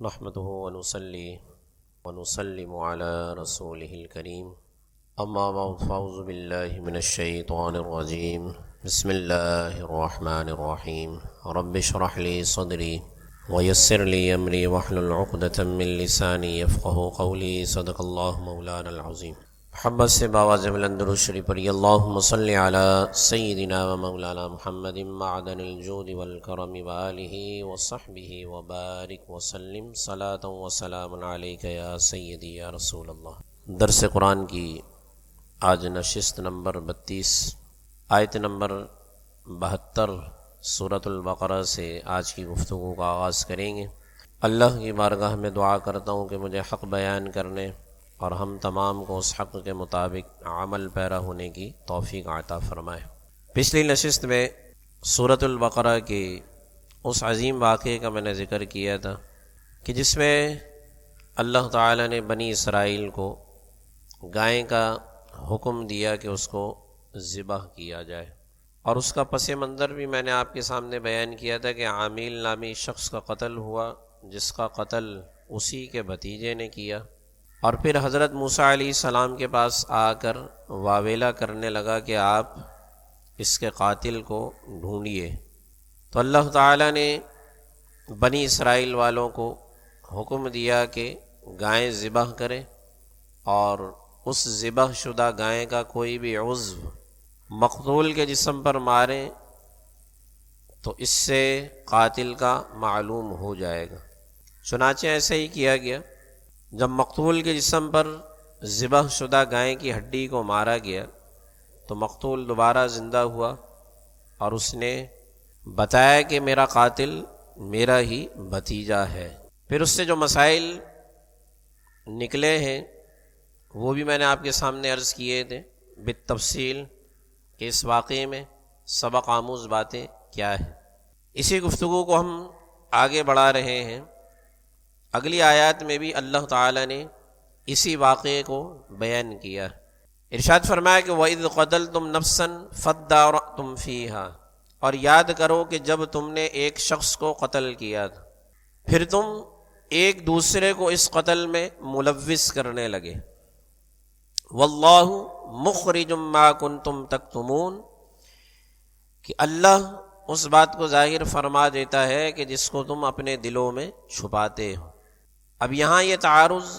نحمده ونصلي ونسلم على رسوله الكريم اما بعد فاعوذ بالله من الشيطان الرجيم بسم الله الرحمن الرحيم رب اشرح لي صدري ويسر لي امري واحلل عقدة من لساني يفقهوا قولي صدق الله مولانا العظيم محبت سے باواز بلند درود شریف پڑھیے اللہم صلی علی سیدنا و مولانا محمد معدن الجود والکرم وآلہ وصحبہ وبارک وسلم صلاة و سلام علیک یا سیدی یا رسول اللہ۔ درس قرآن کی آج نشست نمبر 32 آیت نمبر 72 سورۃ البقرہ سے آج کی گفتگو کا آغاز کریں گے۔ اللہ کی بارگاہ میں دعا کرتا ہوں کہ مجھے حق بیان کرنے اور ہم تمام کو اس حق کے مطابق عمل پیرا ہونے کی توفیق عطا فرمائے۔ پچھلی نشست میں سورۃ البقرہ کی اس عظیم واقعے کا میں نے ذکر کیا تھا کہ جس میں اللہ تعالی نے بنی اسرائیل کو گائے کا حکم دیا کہ اس کو ذبح کیا جائے، اور اس کا پس منظر بھی میں نے آپ کے سامنے بیان کیا تھا کہ عامل نامی شخص کا قتل ہوا، جس کا قتل اسی کے بھتیجے نے کیا، اور پھر حضرت موسیٰ علیہ السلام کے پاس آ کر واویلا کرنے لگا کہ آپ اس کے قاتل کو ڈھونڈیے۔ تو اللہ تعالیٰ نے بنی اسرائیل والوں کو حکم دیا کہ گائیں ذبح کریں، اور اس ذبح شدہ گائے کا کوئی بھی عضو مقتول کے جسم پر ماریں تو اس سے قاتل کا معلوم ہو جائے گا۔ چنانچہ ایسے ہی کیا گیا۔ جب مقتول کے جسم پر ذبح شدہ گائے کی ہڈی کو مارا گیا تو مقتول دوبارہ زندہ ہوا، اور اس نے بتایا کہ میرا قاتل میرا ہی بھتیجا ہے۔ پھر اس سے جو مسائل نکلے ہیں وہ بھی میں نے آپ کے سامنے عرض کیے تھے بالتفصیل کہ اس واقعے میں سبق آموز باتیں کیا ہیں۔ اسی گفتگو کو ہم آگے بڑھا رہے ہیں۔ اگلی آیات میں بھی اللہ تعالی نے اسی واقعے کو بیان کیا۔ ارشاد فرمایا کہ وَإِذْ قَتَلْتُمْ نَفْسًا فَادَّارَأْتُمْ فِيهَا، اور یاد کرو کہ جب تم نے ایک شخص کو قتل کیا تھا، پھر تم ایک دوسرے کو اس قتل میں ملوث کرنے لگے۔ وَاللَّهُ مُخْرِجٌ مَّا كُنتُمْ تَكْتُمُونَ، کہ اللہ اس بات کو ظاہر فرما دیتا ہے کہ جس کو تم اپنے دلوں میں چھپاتے ہو۔ اب یہاں یہ تعارض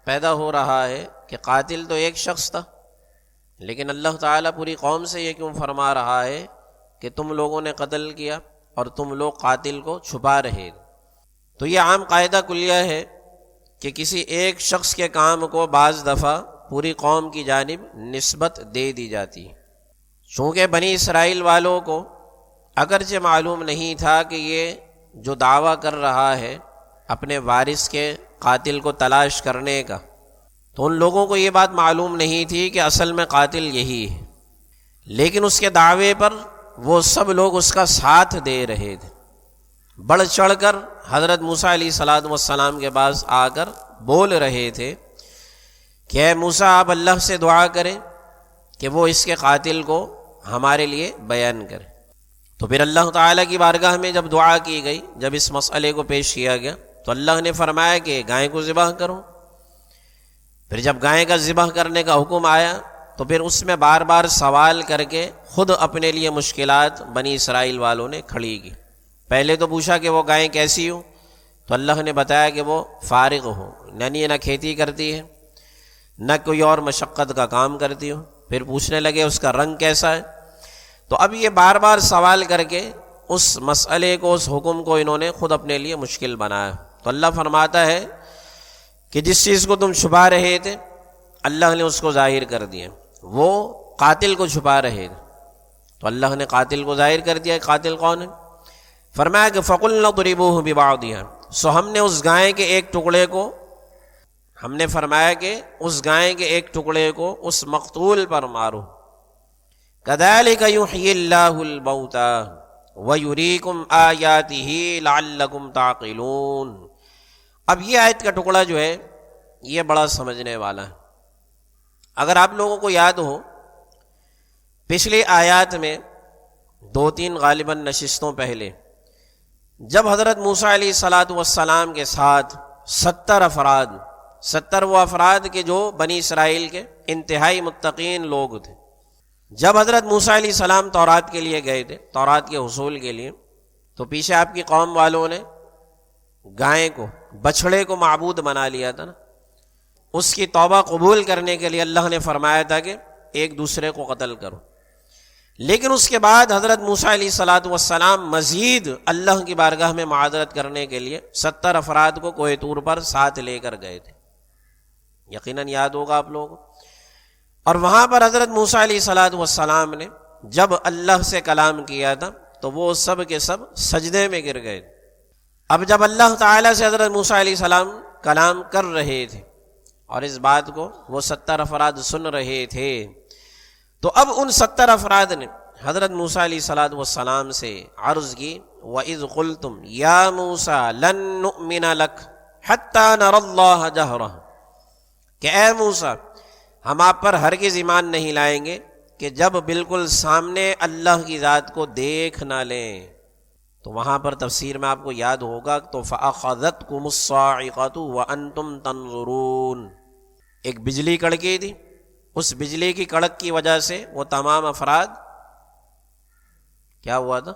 پیدا ہو رہا ہے کہ قاتل تو ایک شخص تھا، لیکن اللہ تعالیٰ پوری قوم سے یہ کیوں فرما رہا ہے کہ تم لوگوں نے قتل کیا اور تم لوگ قاتل کو چھپا رہے؟ تو یہ عام قاعدہ کلیہ ہے کہ کسی ایک شخص کے کام کو بعض دفعہ پوری قوم کی جانب نسبت دے دی جاتی ہے۔ چونکہ بنی اسرائیل والوں کو اگرچہ معلوم نہیں تھا کہ یہ جو دعویٰ کر رہا ہے اپنے وارث کے قاتل کو تلاش کرنے کا، تو ان لوگوں کو یہ بات معلوم نہیں تھی کہ اصل میں قاتل یہی ہے، لیکن اس کے دعوے پر وہ سب لوگ اس کا ساتھ دے رہے تھے۔ بڑھ چڑھ کر حضرت موسیٰ علیہ السلام کے پاس آ کر بول رہے تھے کہ اے موسیٰ، آپ اللہ سے دعا کریں کہ وہ اس کے قاتل کو ہمارے لیے بیان کرے۔ تو پھر اللہ تعالیٰ کی بارگاہ میں جب دعا کی گئی، جب اس مسئلے کو پیش کیا گیا، تو اللہ نے فرمایا کہ گائے کو ذبح کرو۔ پھر جب گائے کا ذبح کرنے کا حکم آیا تو پھر اس میں بار بار سوال کر کے خود اپنے لیے مشکلات بنی اسرائیل والوں نے کھڑی کی۔ پہلے تو پوچھا کہ وہ گائے کیسی ہو، تو اللہ نے بتایا کہ وہ فارغ ہو، یعنی نہ کھیتی کرتی ہے نہ کوئی اور مشقت کا کام کرتی ہو۔ پھر پوچھنے لگے اس کا رنگ کیسا ہے۔ تو اب یہ بار بار سوال کر کے اس مسئلے کو، اس حکم کو انہوں نے خود اپنے لیے مشکل بنایا۔ تو اللہ فرماتا ہے کہ جس چیز کو تم چھپا رہے تھے اللہ نے اس کو ظاہر کر دیا۔ وہ قاتل کو چھپا رہے تھے تو اللہ نے قاتل کو ظاہر کر دیا۔ قاتل کون ہے؟ فرمایا کہ فَقُلْنَا اضْرِبُوهُ بِبَعْضِهَا، سو ہم نے اس گائے کے ایک ٹکڑے کو، ہم نے فرمایا کہ اس گائے کے ایک ٹکڑے کو اس مقتول پر مارو۔ كَذَلِكَ يُحْيِي اللَّهُ الْمَوْتَىٰ وَيُرِيكُمْ آيَاتِهِ لَعَلَّكُمْ تَعْقِلُونَ۔ اب یہ آیت کا ٹکڑا جو ہے یہ بڑا سمجھنے والا ہے۔ اگر آپ لوگوں کو یاد ہو، پچھلی آیات میں 2-3 غالباً نشستوں پہلے جب حضرت موسیٰ علیہ الصلاۃ والسلام کے ساتھ 70 وہ افراد کے جو بنی اسرائیل کے انتہائی متقین لوگ تھے، جب حضرت موسیٰ علیہ السلام تورات کے لیے گئے تھے، تورات کے حصول کے لیے، تو پیچھے آپ کی قوم والوں نے گائے کو، بچھڑے کو معبود بنا لیا تھا نا۔ اس کی توبہ قبول کرنے کے لیے اللہ نے فرمایا تھا کہ ایک دوسرے کو قتل کرو، لیکن اس کے بعد حضرت موسیٰ علیہ الصلاۃ والسلام مزید اللہ کی بارگاہ میں معذرت کرنے کے لیے 70 افراد کو کوہ طور پر ساتھ لے کر گئے تھے، یقیناً یاد ہوگا آپ لوگوں کو۔ اور وہاں پر حضرت موسیٰ علیہ الصلاۃ والسلام نے جب اللہ سے کلام کیا تھا تو وہ سب کے سب سجدے میں گر گئے۔ اب جب اللہ تعالیٰ سے حضرت موسیٰ علیہ السلام کلام کر رہے تھے اور اس بات کو وہ 70 افراد سن رہے تھے، تو اب ان 70 افراد نے حضرت موسیٰ علیہ الصلاۃ والسلام سے عرض کی، وَإِذْ قُلْتُمْ يَا مُوسَىٰ لَن نُّؤْمِنَ لَكَ حَتَّىٰ نَرَى اللَّهَ جَهْرَةً، کہ اے موسیٰ ہم آپ پر ہرگز ایمان نہیں لائیں گے کہ جب بالکل سامنے اللہ کی ذات کو دیکھ نہ لیں۔ تو وہاں پر تفسیر میں آپ کو یاد ہوگا تو فَأَخَذَتْكُمُ الصَّاعِقَةُ وَأَنْتُمْ تَنظُرُونَ، ایک بجلی کڑکی تھی، اس بجلی کی کڑک کی وجہ سے وہ تمام افراد کیا ہوا تھا،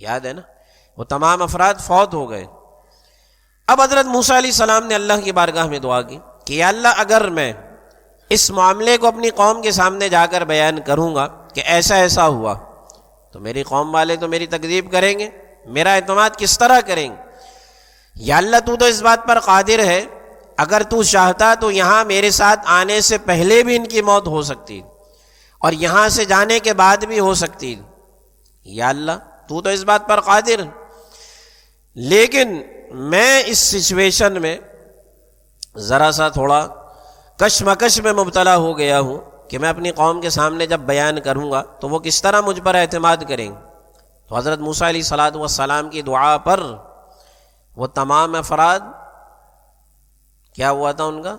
یاد ہے نا، وہ تمام افراد فوت ہو گئے۔ اب حضرت موسیٰ علیہ السلام نے اللہ کی بارگاہ میں دعا کی کہ یا اللہ اگر میں اس معاملے کو اپنی قوم کے سامنے جا کر بیان کروں گا کہ ایسا ایسا ہوا، تو میری قوم والے تو میری تکذیب کریں گے، میرا اعتماد کس طرح کریں گے؟ یا اللہ تو اس بات پر قادر ہے، اگر تو چاہتا تو یہاں میرے ساتھ آنے سے پہلے بھی ان کی موت ہو سکتی اور یہاں سے جانے کے بعد بھی ہو سکتی، یا اللہ تو اس بات پر قادر ہے، لیکن میں اس سچویشن میں ذرا سا تھوڑا کشمکش میں مبتلا ہو گیا ہوں کہ میں اپنی قوم کے سامنے جب بیان کروں گا تو وہ کس طرح مجھ پر اعتماد کریں گے۔ تو حضرت موسیٰ علیہ الصلاۃ والسلام کی دعا پر وہ تمام افراد کیا ہوا تھا، ان کا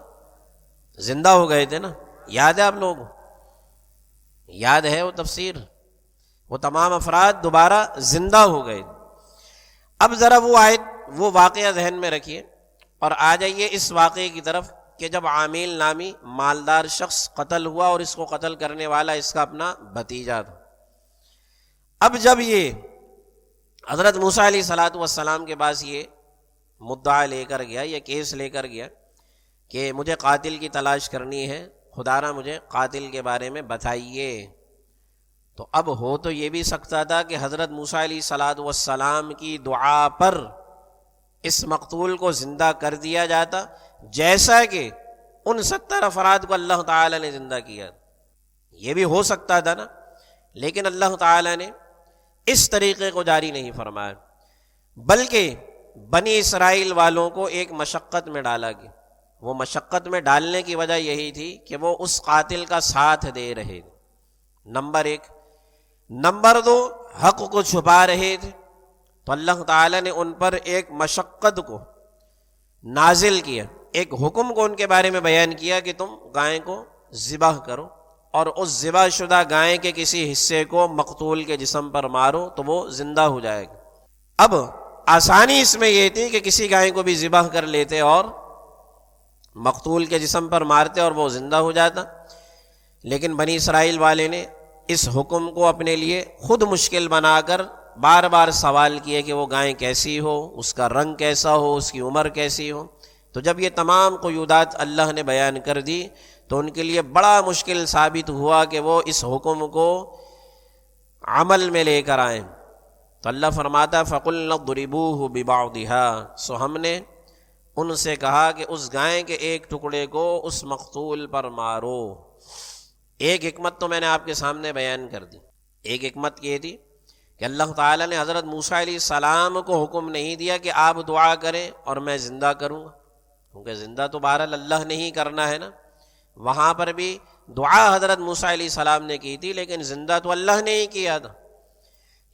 زندہ ہو گئے تھے نا، یاد ہے آپ لوگوں کو، یاد ہے وہ تفسیر، وہ تمام افراد دوبارہ زندہ ہو گئے۔ اب ذرا وہ آیت، وہ واقعہ ذہن میں رکھیے اور آ جائیے اس واقعے کی طرف کہ جب عامل نامی مالدار شخص قتل ہوا اور اس کو قتل کرنے والا اس کا اپنا بھتیجا تھا۔ اب جب یہ حضرت موسیٰ علیہ الصلاۃ والسلام کے پاس یہ مدعا لے کر گیا، یہ کیس لے کر گیا کہ مجھے قاتل کی تلاش کرنی ہے، خدا را مجھے قاتل کے بارے میں بتائیے، تو اب ہو تو یہ بھی سکتا تھا کہ حضرت موسیٰ علیہ الصلاۃ والسلام کی دعا پر اس مقتول کو زندہ کر دیا جاتا، جیسا کہ ان 70 افراد کو اللہ تعالی نے زندہ کیا، یہ بھی ہو سکتا تھا نا، لیکن اللہ تعالی نے اس طریقے کو جاری نہیں فرمایا، بلکہ بنی اسرائیل والوں کو ایک مشقت میں ڈالا گیا۔ وہ مشقت میں ڈالنے کی وجہ یہی تھی کہ وہ اس قاتل کا ساتھ دے رہے تھے، نمبر 1۔ نمبر 2، حق کو چھپا رہے تھے، تو اللہ تعالی نے ان پر ایک مشقت کو نازل کیا، ایک حکم کو ان کے بارے میں بیان کیا کہ تم گائے کو ذبح کرو اور اس ذبح شدہ گائے کے کسی حصے کو مقتول کے جسم پر مارو تو وہ زندہ ہو جائے گا۔ اب آسانی اس میں یہ تھی کہ کسی گائے کو بھی ذبح کر لیتے اور مقتول کے جسم پر مارتے اور وہ زندہ ہو جاتا، لیکن بنی اسرائیل والے نے اس حکم کو اپنے لیے خود مشکل بنا کر بار بار سوال کیے کہ وہ گائے کیسی ہو، اس کا رنگ کیسا ہو، اس کی عمر کیسی ہو۔ تو جب یہ تمام قیودات اللہ نے بیان کر دی تو ان کے لیے بڑا مشکل ثابت ہوا کہ وہ اس حکم کو عمل میں لے کر آئیں۔ تو اللہ فرماتا فَقُلْنَا اضْرِبُوهُ بِبَعْضِهَا، سو ہم نے ان سے کہا کہ اس گائے کے ایک ٹکڑے کو اس مقتول پر مارو۔ ایک حکمت تو میں نے آپ کے سامنے بیان کر دی، ایک حکمت یہ تھی کہ اللہ تعالیٰ نے حضرت موسیٰ علیہ السلام کو حکم نہیں دیا کہ آپ دعا کریں اور میں زندہ کروں گا، کیونکہ زندہ تو بہرحال اللہ نے ہی کرنا ہے نا۔ وہاں پر بھی دعا حضرت موسیٰ علیہ السلام نے کی تھی، لیکن زندہ تو اللہ نے ہی کیا تھا۔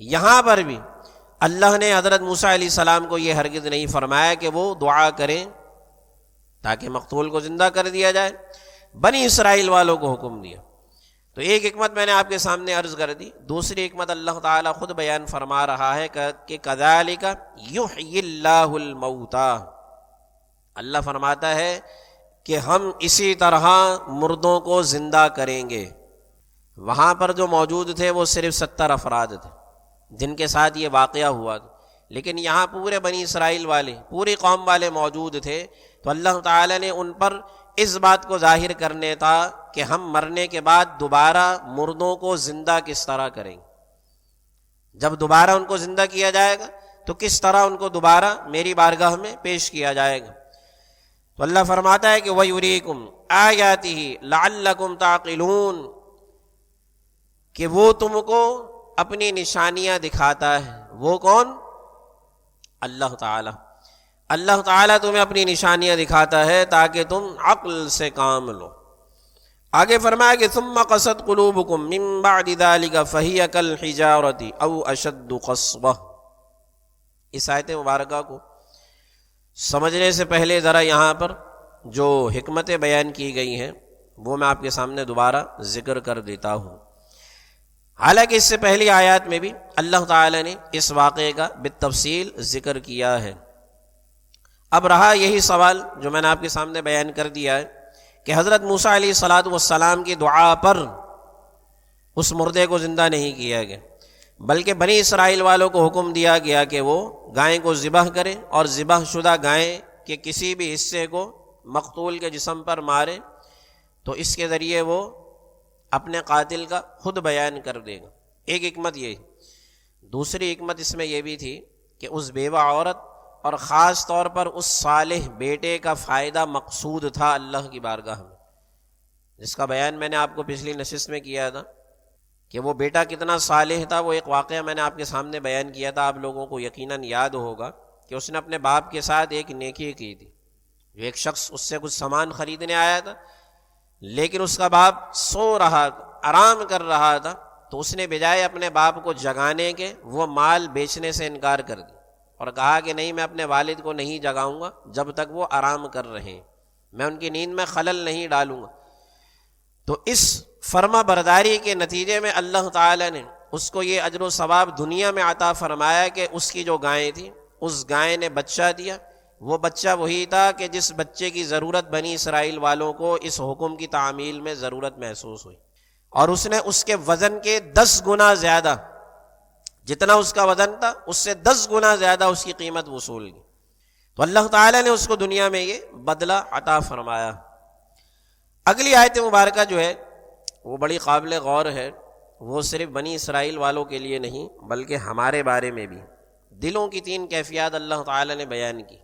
یہاں پر بھی اللہ نے حضرت موسیٰ علیہ السلام کو یہ ہرگز نہیں فرمایا کہ وہ دعا کریں تاکہ مقتول کو زندہ کر دیا جائے، بنی اسرائیل والوں کو حکم دیا۔ تو ایک حکمت میں نے آپ کے سامنے عرض کر دی، دوسری حکمت اللہ تعالیٰ خود بیان فرما رہا ہے کہ کذالک یحیی اللہ الموتی، اللہ فرماتا ہے کہ ہم اسی طرح مردوں کو زندہ کریں گے۔ وہاں پر جو موجود تھے وہ صرف 70 افراد تھے جن کے ساتھ یہ واقعہ ہوا تھا، لیکن یہاں پورے بنی اسرائیل والے، پوری قوم والے موجود تھے، تو اللہ تعالیٰ نے ان پر اس بات کو ظاہر کرنے تھا کہ ہم مرنے کے بعد دوبارہ مردوں کو زندہ کس طرح کریں گے، جب دوبارہ ان کو زندہ کیا جائے گا تو کس طرح ان کو دوبارہ میری بارگاہ میں پیش کیا جائے گا۔ تو اللہ فرماتا ہے کہ وَيُرِيكُمْ آيَاتِهِ لَعَلَّكُمْ تَعْقِلُونَ، کہ وہ تم کو اپنی نشانیاں دکھاتا ہے۔ وہ کون؟ اللہ تعالیٰ۔ اللہ تعالیٰ تمہیں اپنی نشانیاں دکھاتا ہے تاکہ تم عقل سے کام لو۔ آگے فرمایا کہ ثم قست قلوبکم من بعد ذلك فہی کالحجارۃ او اشد قسوۃ۔ اس آیت مبارکہ کو سمجھنے سے پہلے ذرا یہاں پر جو حکمتیں بیان کی گئی ہیں وہ میں آپ کے سامنے دوبارہ ذکر کر دیتا ہوں۔ حالانکہ اس سے پہلی آیات میں بھی اللہ تعالی نے اس واقعے کا بالتفصیل ذکر کیا ہے۔ اب رہا یہی سوال جو میں نے آپ کے سامنے بیان کر دیا ہے کہ حضرت موسیٰ علیہ الصلاۃ والسلام کی دعا پر اس مردے کو زندہ نہیں کیا گیا، بلکہ بنی اسرائیل والوں کو حکم دیا گیا کہ وہ گائے کو ذبح کریں اور ذبح شدہ گائے کے کسی بھی حصے کو مقتول کے جسم پر مارے تو اس کے ذریعے وہ اپنے قاتل کا خود بیان کر دے گا۔ ایک حکمت یہ، دوسری حکمت اس میں یہ بھی تھی کہ اس بیوہ عورت اور خاص طور پر اس صالح بیٹے کا فائدہ مقصود تھا اللہ کی بارگاہ میں، جس کا بیان میں نے آپ کو پچھلی نشست میں کیا تھا کہ وہ بیٹا کتنا صالح تھا۔ وہ ایک واقعہ میں نے آپ کے سامنے بیان کیا تھا، آپ لوگوں کو یقیناً یاد ہوگا کہ اس نے اپنے باپ کے ساتھ ایک نیکی کی تھی۔ جو ایک شخص اس سے کچھ سامان خریدنے آیا تھا، لیکن اس کا باپ سو رہا تھا، آرام کر رہا تھا، تو اس نے بجائے اپنے باپ کو جگانے کے وہ مال بیچنے سے انکار کر دیا اور کہا کہ نہیں، میں اپنے والد کو نہیں جگاؤں گا جب تک وہ آرام کر رہے ہیں، میں ان کی نیند میں خلل نہیں ڈالوں گا۔ تو اس فرما برداری کے نتیجے میں اللہ تعالی نے اس کو یہ اجر و ثواب دنیا میں عطا فرمایا کہ اس کی جو گائیں تھی، اس گائے نے بچہ دیا۔ وہ بچہ وہی تھا کہ جس بچے کی ضرورت بنی اسرائیل والوں کو اس حکم کی تعمیل میں ضرورت محسوس ہوئی، اور اس نے اس کے وزن کے 10 گنا زیادہ، جتنا اس کا وزن تھا اس سے 10 گنا زیادہ اس کی قیمت وصول کی۔ تو اللہ تعالیٰ نے اس کو دنیا میں یہ بدلہ عطا فرمایا۔ اگلی آیت مبارکہ جو ہے وہ بڑی قابل غور ہے، وہ صرف بنی اسرائیل والوں کے لیے نہیں بلکہ ہمارے بارے میں بھی۔ دلوں کی 3 کیفیات اللہ تعالیٰ نے بیان کی،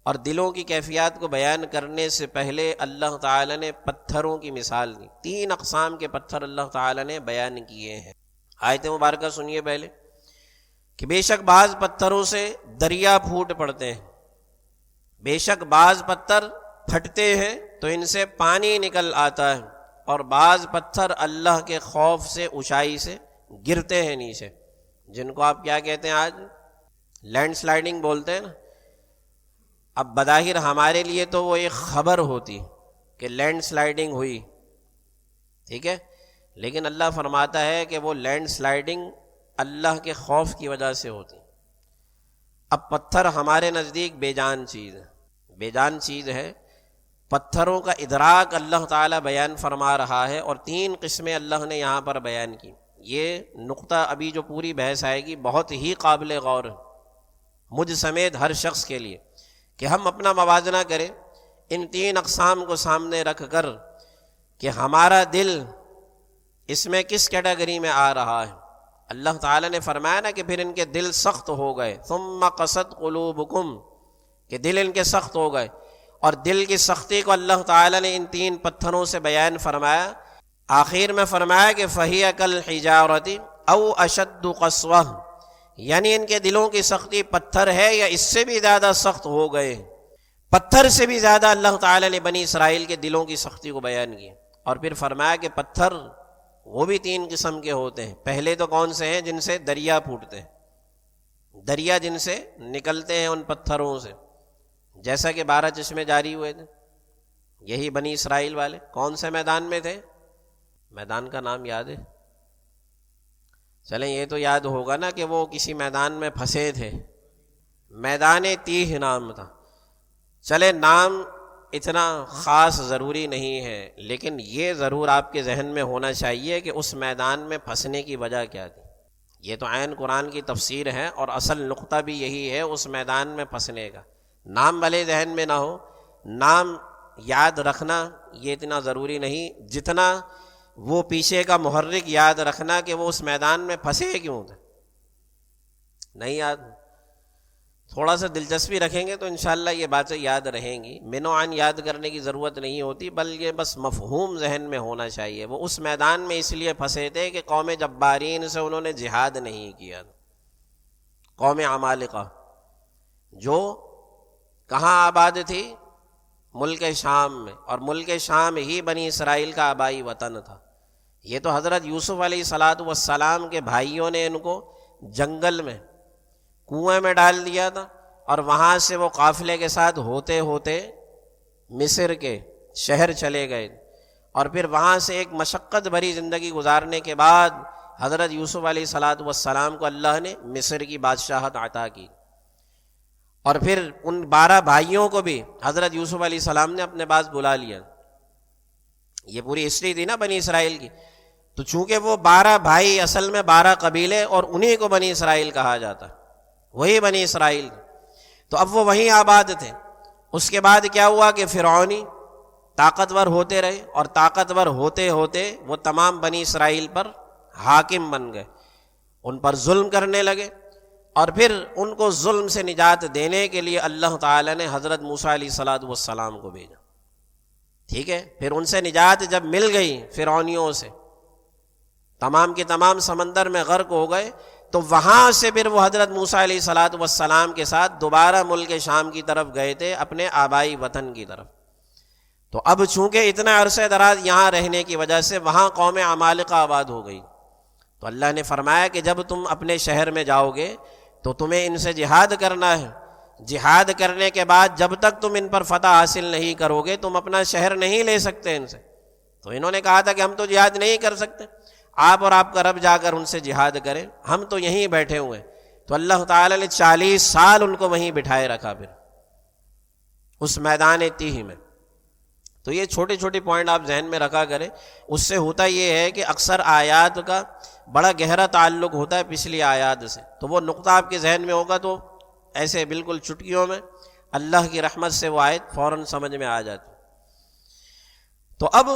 اور دلوں کی کیفیات کو بیان کرنے سے پہلے اللہ تعالیٰ نے پتھروں کی مثال دی۔ 3 اقسام کے پتھر اللہ تعالیٰ نے بیان کیے ہیں۔ آیت مبارکہ سنیے پہلے کہ بے شک بعض پتھروں سے دریا پھوٹ پڑتے ہیں، بے شک بعض پتھر پھٹتے ہیں تو ان سے پانی نکل آتا ہے، اور بعض پتھر اللہ کے خوف سے اونچائی سے گرتے ہیں نیچے، جن کو آپ کیا کہتے ہیں آج لینڈ سلائڈنگ بولتے ہیں نا۔ اب بظاہر ہمارے لیے تو وہ ایک خبر ہوتی کہ لینڈ سلائڈنگ ہوئی، ٹھیک ہے، لیکن اللہ فرماتا ہے کہ وہ لینڈ سلائڈنگ اللہ کے خوف کی وجہ سے ہوتی۔ اب پتھر ہمارے نزدیک بے جان چیز ہے، بے جان چیز ہے، پتھروں کا ادراک اللہ تعالیٰ بیان فرما رہا ہے، اور 3 قسمیں اللہ نے یہاں پر بیان کی۔ یہ نقطہ ابھی جو پوری بحث آئے گی بہت ہی قابل غور ہے مجھ سمیت ہر شخص کے لیے، کہ ہم اپنا موازنہ کریں ان 3 اقسام کو سامنے رکھ کر کہ ہمارا دل اس میں کس کیٹیگری میں آ رہا ہے۔ اللہ تعالیٰ نے فرمایا نا کہ پھر ان کے دل سخت ہو گئے، ثم قست قلوبکم، کہ دل ان کے سخت ہو گئے، اور دل کی سختی کو اللہ تعالیٰ نے ان 3 پتھروں سے بیان فرمایا۔ آخر میں فرمایا کہ فہی کالحجارۃ او اشد قسوۃ، یعنی ان کے دلوں کی سختی پتھر ہے یا اس سے بھی زیادہ سخت ہو گئے۔ پتھر سے بھی زیادہ اللہ تعالیٰ نے بنی اسرائیل کے دلوں کی سختی کو بیان کیا، اور پھر فرمایا کہ پتھر وہ بھی 3 قسم کے ہوتے ہیں۔ پہلے تو کون سے ہیں؟ جن سے دریا پھوٹتے ہیں، دریا جن سے نکلتے ہیں ان پتھروں سے، جیسا کہ 12 چشمے جاری ہوئے تھے۔ یہی بنی اسرائیل والے کون سے میدان میں تھے؟ میدان کا نام یاد ہے؟ چلیں یہ تو یاد ہوگا نا کہ وہ کسی میدان میں پھنسے تھے، میدان تیہ نام تھا۔ چلے نام اتنا خاص ضروری نہیں ہے، لیکن یہ ضرور آپ کے ذہن میں ہونا چاہیے کہ اس میدان میں پھنسنے کی وجہ کیا تھی۔ یہ تو عین قرآن کی تفسیر ہے اور اصل نقطہ بھی یہی ہے اس میدان میں پھنسنے کا۔ نام بھلے ذہن میں نہ ہو، نام یاد رکھنا یہ اتنا ضروری نہیں جتنا وہ پیچھے کا محرک یاد رکھنا کہ وہ اس میدان میں پھنسے کیوں تھے۔ نہیں یاد، تھوڑا سا دلچسپی رکھیں گے تو انشاءاللہ یہ باتیں یاد رہیں گی۔ منوعاً یاد کرنے کی ضرورت نہیں ہوتی، بلکہ بس مفہوم ذہن میں ہونا چاہیے۔ وہ اس میدان میں اس لیے پھنسے تھے کہ قوم جبارین سے انہوں نے جہاد نہیں کیا، قوم عمالقہ جو کہاں آباد تھی؟ ملک شام میں، اور ملک شام ہی بنی اسرائیل کا آبائی وطن تھا۔ یہ تو حضرت یوسف علیہ السلام کے بھائیوں نے ان کو جنگل میں کنویں میں ڈال دیا تھا، اور وہاں سے وہ قافلے کے ساتھ ہوتے ہوتے مصر کے شہر چلے گئے، اور پھر وہاں سے ایک مشقت بھری زندگی گزارنے کے بعد حضرت یوسف علیہ السلام کو اللہ نے مصر کی بادشاہت عطا کی، اور پھر ان 12 بھائیوں کو بھی حضرت یوسف علیہ السلام نے اپنے پاس بلا لیا۔ یہ پوری ہسٹری تھی نا بنی اسرائیل کی، تو چونکہ وہ 12 بھائی اصل میں 12 قبیلے، اور انہی کو بنی اسرائیل کہا جاتا، وہی بنی اسرائیل، تو اب وہ وہیں آباد تھے۔ اس کے بعد کیا ہوا کہ فرعونی طاقتور ہوتے رہے، اور طاقتور ہوتے ہوتے وہ تمام بنی اسرائیل پر حاکم بن گئے، ان پر ظلم کرنے لگے، اور پھر ان کو ظلم سے نجات دینے کے لیے اللہ تعالیٰ نے حضرت موسیٰ علیہ السلام کو بھیجا۔ ٹھیک ہے، پھر ان سے نجات جب مل گئی فرعونیوں سے، تمام کے تمام سمندر میں غرق ہو گئے، تو وہاں سے پھر وہ حضرت موسیٰ علیہ السلام کے ساتھ دوبارہ ملک شام کی طرف گئے تھے، اپنے آبائی وطن کی طرف۔ تو اب چونکہ اتنا عرصہ دراز یہاں رہنے کی وجہ سے وہاں قوم عمالقہ آباد ہو گئی، تو اللہ نے فرمایا کہ جب تم اپنے شہر میں جاؤ گے تو تمہیں ان سے جہاد کرنا ہے، جہاد کرنے کے بعد جب تک تم ان پر فتح حاصل نہیں کرو گے تم اپنا شہر نہیں لے سکتے ان سے۔ تو انہوں نے کہا تھا کہ ہم تو جہاد نہیں کر سکتے، آپ اور آپ کا رب جا کر ان سے جہاد کریں، ہم تو یہیں بیٹھے ہوئے۔ تو اللہ تعالیٰ نے 40 سال ان کو وہیں بٹھائے رکھا، پھر اس میدان تیہ میں۔ تو یہ چھوٹے چھوٹے پوائنٹ آپ ذہن میں رکھا کریں، اس سے ہوتا یہ ہے کہ اکثر آیات کا بڑا گہرا تعلق ہوتا ہے پچھلی آیات سے، تو وہ نقطہ آپ کے ذہن میں ہوگا تو ایسے بالکل چٹکیوں میں اللہ کی رحمت سے وہ آیت فوراً سمجھ میں آ جاتی۔ تو اب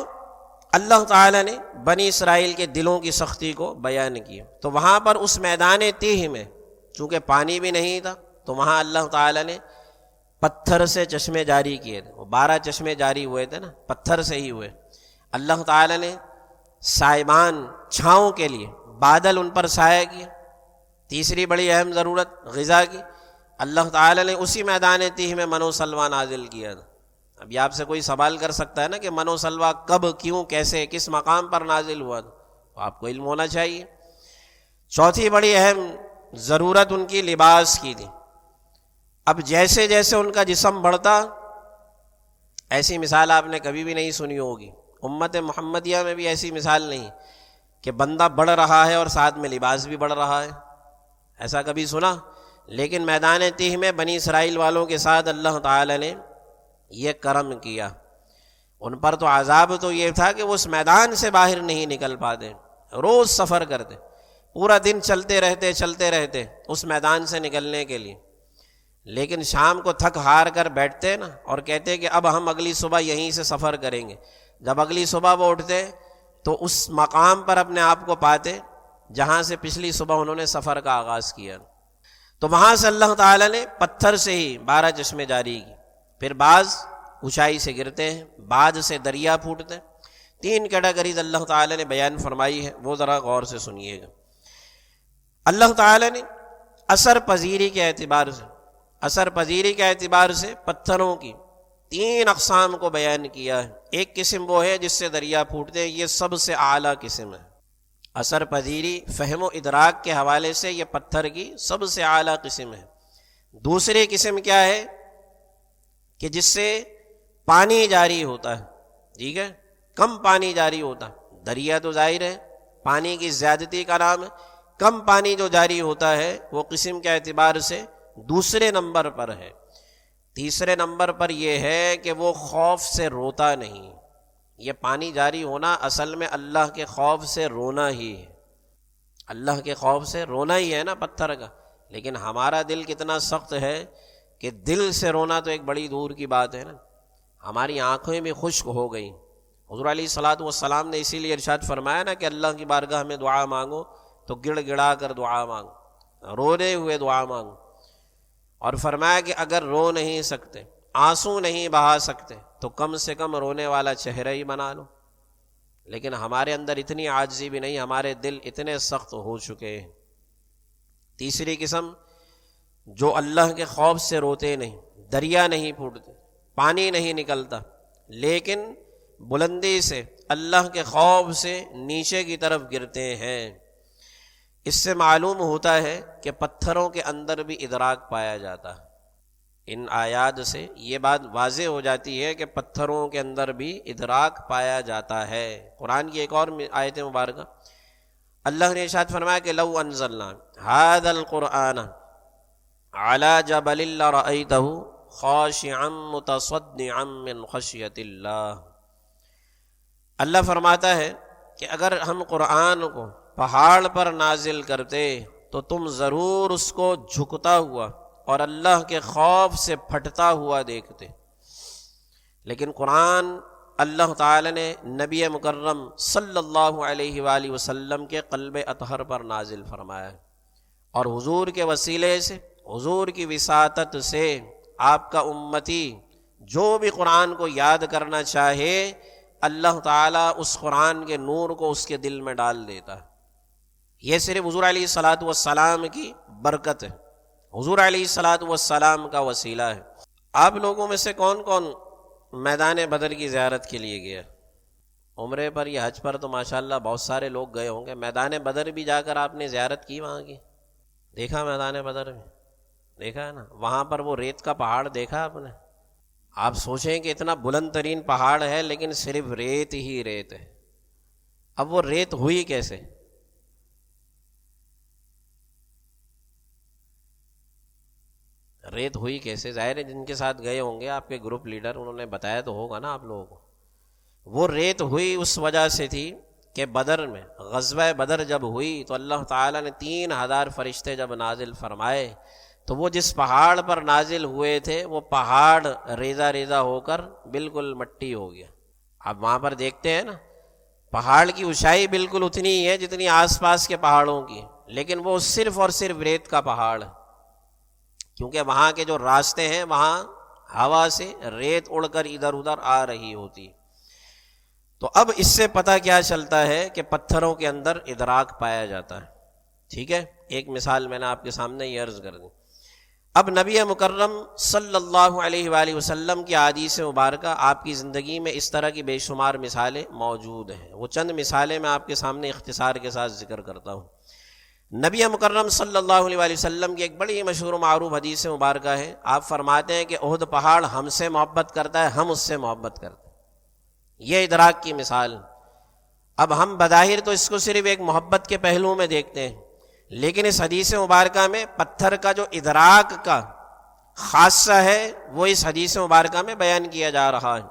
اللہ تعالیٰ نے بنی اسرائیل کے دلوں کی سختی کو بیان کیا، تو وہاں پر اس میدان تیہ میں چونکہ پانی بھی نہیں تھا، تو وہاں اللہ تعالیٰ نے پتھر سے چشمے جاری کیے تھے، وہ 12 چشمے جاری ہوئے تھے نا، پتھر سے ہی ہوئے۔ اللہ تعالیٰ نے سائبان چھاؤں کے لیے بادل ان پر سایہ کیا۔ تیسری بڑی اہم ضرورت غذا کی، اللہ تعالیٰ نے اسی میدان تیہ میں من و سلویٰ نازل کیا تھا۔ اب یہ آپ سے کوئی سوال کر سکتا ہے نا کہ من و سلویٰ کب، کیوں، کیسے، کس مقام پر نازل ہوا تھا، تو آپ کو علم ہونا چاہیے۔ چوتھی بڑی اہم ضرورت ان کی لباس کی تھی۔ اب جیسے جیسے ان کا جسم بڑھتا، ایسی مثال آپ نے کبھی بھی نہیں سنی ہوگی، امت محمدیہ میں بھی ایسی مثال نہیں کہ بندہ بڑھ رہا ہے اور ساتھ میں لباس بھی بڑھ رہا ہے، ایسا کبھی سنا؟ لیکن میدان تیہ میں بنی اسرائیل والوں کے ساتھ اللہ تعالی نے یہ کرم کیا۔ ان پر تو عذاب تو یہ تھا کہ وہ اس میدان سے باہر نہیں نکل پاتے، روز سفر کرتے، پورا دن چلتے رہتے اس میدان سے نکلنے کے لیے، لیکن شام کو تھک ہار کر بیٹھتے نا اور کہتے کہ اب ہم اگلی صبح یہیں سے سفر کریں گے۔ جب اگلی صبح وہ اٹھتے تو اس مقام پر اپنے آپ کو پاتے جہاں سے پچھلی صبح انہوں نے سفر کا آغاز کیا۔ تو وہاں سے اللہ تعالیٰ نے پتھر سے ہی 12 چشمے جاری کی، پھر بعض اونچائی سے گرتے ہیں، بعض سے دریا پھوٹتے ہیں۔ 3 کیٹیگریز اللہ تعالیٰ نے بیان فرمائی ہے، وہ ذرا غور سے سنیے گا۔ اللہ تعالیٰ نے اثر پذیری کے اعتبار سے پتھروں کی 3 اقسام کو بیان کیا ہے۔ ایک قسم وہ ہے جس سے دریا پھوٹتے ہیں، یہ سب سے اعلیٰ قسم ہے۔ اثر پذیری، فہم و ادراک کے حوالے سے یہ پتھر کی سب سے اعلیٰ قسم ہے۔ دوسری قسم کیا ہے کہ جس سے پانی جاری ہوتا ہے، ٹھیک ہے، کم پانی جاری ہوتا ہے، دریا تو ظاہر ہے پانی کی زیادتی کا نام ہے، کم پانی جو جاری ہوتا ہے وہ قسم کے اعتبار سے دوسرے نمبر پر ہے۔ تیسرے نمبر پر یہ ہے کہ وہ خوف سے روتا نہیں۔ یہ پانی جاری ہونا اصل میں اللہ کے خوف سے رونا ہی ہے، اللہ کے خوف سے رونا ہی ہے نا پتھر کا۔ لیکن ہمارا دل کتنا سخت ہے کہ دل سے رونا تو ایک بڑی دور کی بات ہے نا، ہماری آنکھیں بھی خشک ہو گئیں۔ حضور علیہ الصلوۃ والسلام نے اسی لیے ارشاد فرمایا نا کہ اللہ کی بارگاہ میں دعا مانگو تو گڑ گڑا کر دعا مانگو، رونے ہوئے دعا مانگو۔ اور فرمایا کہ اگر رو نہیں سکتے، آنسو نہیں بہا سکتے تو کم سے کم رونے والا چہرہ ہی بنا لو۔ لیکن ہمارے اندر اتنی عاجزی بھی نہیں، ہمارے دل اتنے سخت ہو چکے ہیں۔ تیسری قسم، جو اللہ کے خوف سے روتے نہیں، دریا نہیں پھوٹتے، پانی نہیں نکلتا، لیکن بلندی سے اللہ کے خوف سے نیچے کی طرف گرتے ہیں۔ اس سے معلوم ہوتا ہے کہ پتھروں کے اندر بھی ادراک پایا جاتا ہے۔ ان آیات سے یہ بات واضح ہو جاتی ہے کہ پتھروں کے اندر بھی ادراک پایا جاتا ہے۔ قرآن کی ایک اور آیت مبارکہ اللہ نے ارشاد فرمایا کہ لو انزلنا ھذا القرآن علی جبل لرأیتہ خاشعا متصدعا من خشیۃ اللہ۔ اللہ فرماتا ہے کہ اگر ہم قرآن کو پہاڑ پر نازل کرتے تو تم ضرور اس کو جھکتا ہوا اور اللہ کے خوف سے پھٹتا ہوا دیکھتے۔ لیکن قرآن اللہ تعالی نے نبی مکرم صلی اللہ علیہ وآلہ وسلم کے قلب اطہر پر نازل فرمایا ہے، اور حضور کے وسیلے سے، حضور کی وساطت سے آپ کا امتی جو بھی قرآن کو یاد کرنا چاہے، اللہ تعالیٰ اس قرآن کے نور کو اس کے دل میں ڈال دیتا ہے۔ یہ صرف حضور علیہ الصلوۃ والسلام کی برکت ہے، حضور علیہ الصلوۃ والسلام کا وسیلہ ہے۔ آپ لوگوں میں سے کون کون میدان بدر کی زیارت کے لیے گیا؟ عمرے پر یا حج پر تو ماشاءاللہ بہت سارے لوگ گئے ہوں گے۔ میدان بدر بھی جا کر آپ نے زیارت کی وہاں کی؟ دیکھا میدان بدر میں؟ دیکھا ہے نا، وہاں پر وہ ریت کا پہاڑ دیکھا آپ نے؟ آپ سوچیں کہ اتنا بلند ترین پہاڑ ہے لیکن صرف ریت ہی ریت ہے۔ اب وہ ریت ہوئی کیسے؟ ریت ہوئی کیسے؟ ظاہر ہے جن کے ساتھ گئے ہوں گے آپ کے گروپ لیڈر، انہوں نے بتایا تو ہوگا نا آپ لوگوں کو۔ وہ ریت ہوئی اس وجہ سے تھی کہ بدر میں، غزوہ بدر جب ہوئی تو اللہ تعالیٰ نے 3000 فرشتے جب نازل فرمائے تو وہ جس پہاڑ پر نازل ہوئے تھے وہ پہاڑ ریزہ ریزہ ہو کر بالکل مٹی ہو گیا۔ اب وہاں پر دیکھتے ہیں نا، پہاڑ کی اونچائی بالکل اتنی ہی ہے جتنی آس پاس کے پہاڑوں کی، لیکن وہ صرف اور صرف ریت کا پہاڑ ہے، کیونکہ وہاں کے جو راستے ہیں وہاں ہوا سے ریت اڑ کر ادھر ادھر آ رہی ہوتی۔ تو اب اس سے پتہ کیا چلتا ہے کہ پتھروں کے اندر ادراک پایا جاتا ہے۔ ٹھیک ہے، ایک مثال میں نے آپ کے سامنے یہ عرض کر دی۔ اب نبی مکرم صلی اللہ علیہ وآلہ وسلم کی احادیث مبارکہ، آپ کی زندگی میں اس طرح کی بے شمار مثالیں موجود ہیں۔ وہ چند مثالیں میں آپ کے سامنے اختصار کے ساتھ ذکر کرتا ہوں۔ نبی مکرم صلی اللہ علیہ وآلہ وسلم کی ایک بڑی مشہور و معروف حدیث مبارکہ ہے۔ آپ فرماتے ہیں کہ احد پہاڑ ہم سے محبت کرتا ہے، ہم اس سے محبت کرتے ہیں۔ یہ ادراک کی مثال۔ اب ہم بظاہر تو اس کو صرف ایک محبت کے پہلو میں دیکھتے ہیں، لیکن اس حدیث مبارکہ میں پتھر کا جو ادراک کا خاصہ ہے وہ اس حدیث مبارکہ میں بیان کیا جا رہا ہے۔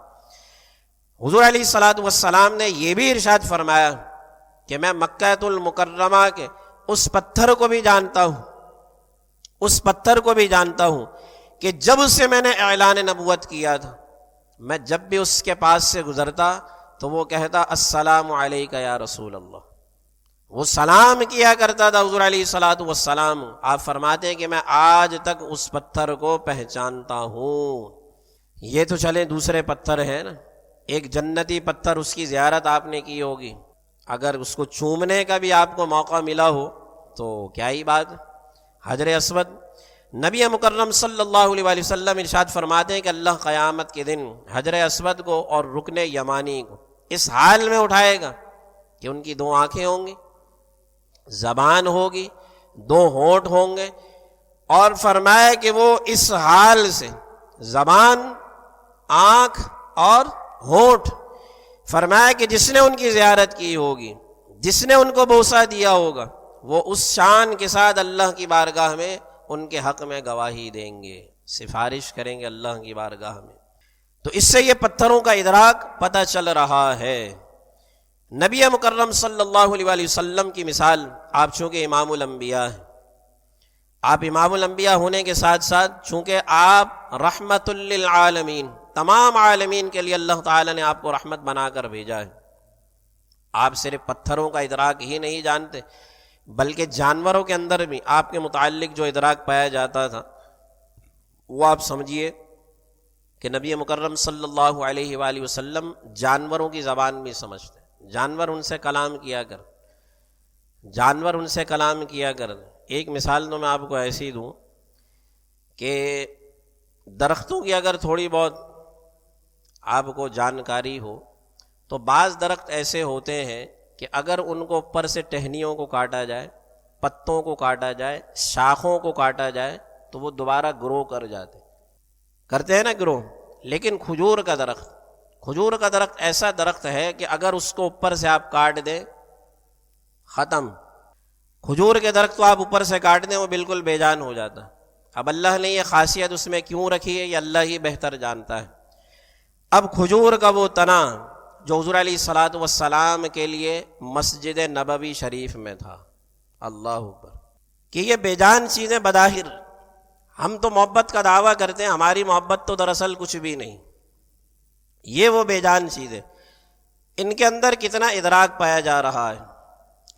حضور علیہ الصلوۃ والسلام نے یہ بھی ارشاد فرمایا کہ میں مکہ المکرمہ کے اس پتھر کو بھی جانتا ہوں، اس پتھر کو بھی جانتا ہوں کہ جب سے میں نے اعلان نبوت کیا تھا، میں جب بھی اس کے پاس سے گزرتا تو وہ کہتا السلام علیک یا رسول اللہ، وہ سلام کیا کرتا تھا حضور علیہ الصلوۃ والسلام۔ آپ فرماتے ہیں کہ میں آج تک اس پتھر کو پہچانتا ہوں۔ یہ تو چلے دوسرے پتھر ہیں نا، ایک جنتی پتھر، اس کی زیارت آپ نے کی ہوگی، اگر اس کو چومنے کا بھی آپ کو موقع ملا ہو تو کیا ہی بات۔ حجر اسود، نبی مکرم صلی اللہ علیہ وآلہ وسلم ارشاد فرماتے ہیں کہ اللہ قیامت کے دن حجر اسود کو اور رکن یمانی کو اس حال میں اٹھائے گا کہ ان کی 2 آنکھیں ہوں گی، زبان ہوگی، 2 ہونٹ ہوں گے، اور فرمایا کہ وہ اس حال سے، زبان، آنکھ اور ہونٹ، فرمایا کہ جس نے ان کی زیارت کی ہوگی، جس نے ان کو بوسہ دیا ہوگا، وہ اس شان کے ساتھ اللہ کی بارگاہ میں ان کے حق میں گواہی دیں گے، سفارش کریں گے اللہ کی بارگاہ میں۔ تو اس سے یہ پتھروں کا ادراک پتہ چل رہا ہے۔ نبی مکرم صلی اللہ علیہ وآلہ وسلم کی مثال، آپ چونکہ امام الانبیاء ہیں، آپ امام الانبیاء ہونے کے ساتھ ساتھ چونکہ آپ رحمت للعالمین، تمام عالمین کے لیے اللہ تعالی نے آپ کو رحمت بنا کر بھیجا ہے، آپ صرف پتھروں کا ادراک ہی نہیں جانتے بلکہ جانوروں کے اندر بھی آپ کے متعلق جو ادراک پایا جاتا تھا وہ آپ سمجھیے کہ نبی مکرم صلی اللہ علیہ وآلہ وسلم جانوروں کی زبان بھی سمجھتے، جانور ان سے کلام کیا کر، جانور ان سے کلام کیا کر۔ ایک مثال تو میں آپ کو ایسی دوں کہ درختوں کی اگر تھوڑی بہت آپ کو جانکاری ہو تو بعض درخت ایسے ہوتے ہیں کہ اگر ان کو اوپر سے ٹہنیوں کو کاٹا جائے، پتوں کو کاٹا جائے، شاخوں کو کاٹا جائے تو وہ دوبارہ گرو کرتے ہیں نا گرو۔ لیکن کھجور کا درخت ایسا درخت ہے کہ اگر اس کو اوپر سے آپ کاٹ دیں ختم۔ کھجور کے درخت کو آپ اوپر سے کاٹ دیں وہ بالکل بے جان ہو جاتا۔ اب اللہ نے یہ خاصیت اس میں کیوں رکھی ہے یہ اللہ ہی بہتر جانتا ہے۔ اب کھجور کا وہ تنا جو حضور علیہ الصلوۃ والسلام کے لیے مسجد نبوی شریف میں تھا، اللہ اکبر، کہ یہ بے جان چیزیں بظاہر ہم تو محبت کا دعویٰ کرتے ہیں، ہماری محبت تو دراصل کچھ بھی نہیں، یہ وہ بے جان چیزیں، ان کے اندر کتنا ادراک پایا جا رہا ہے،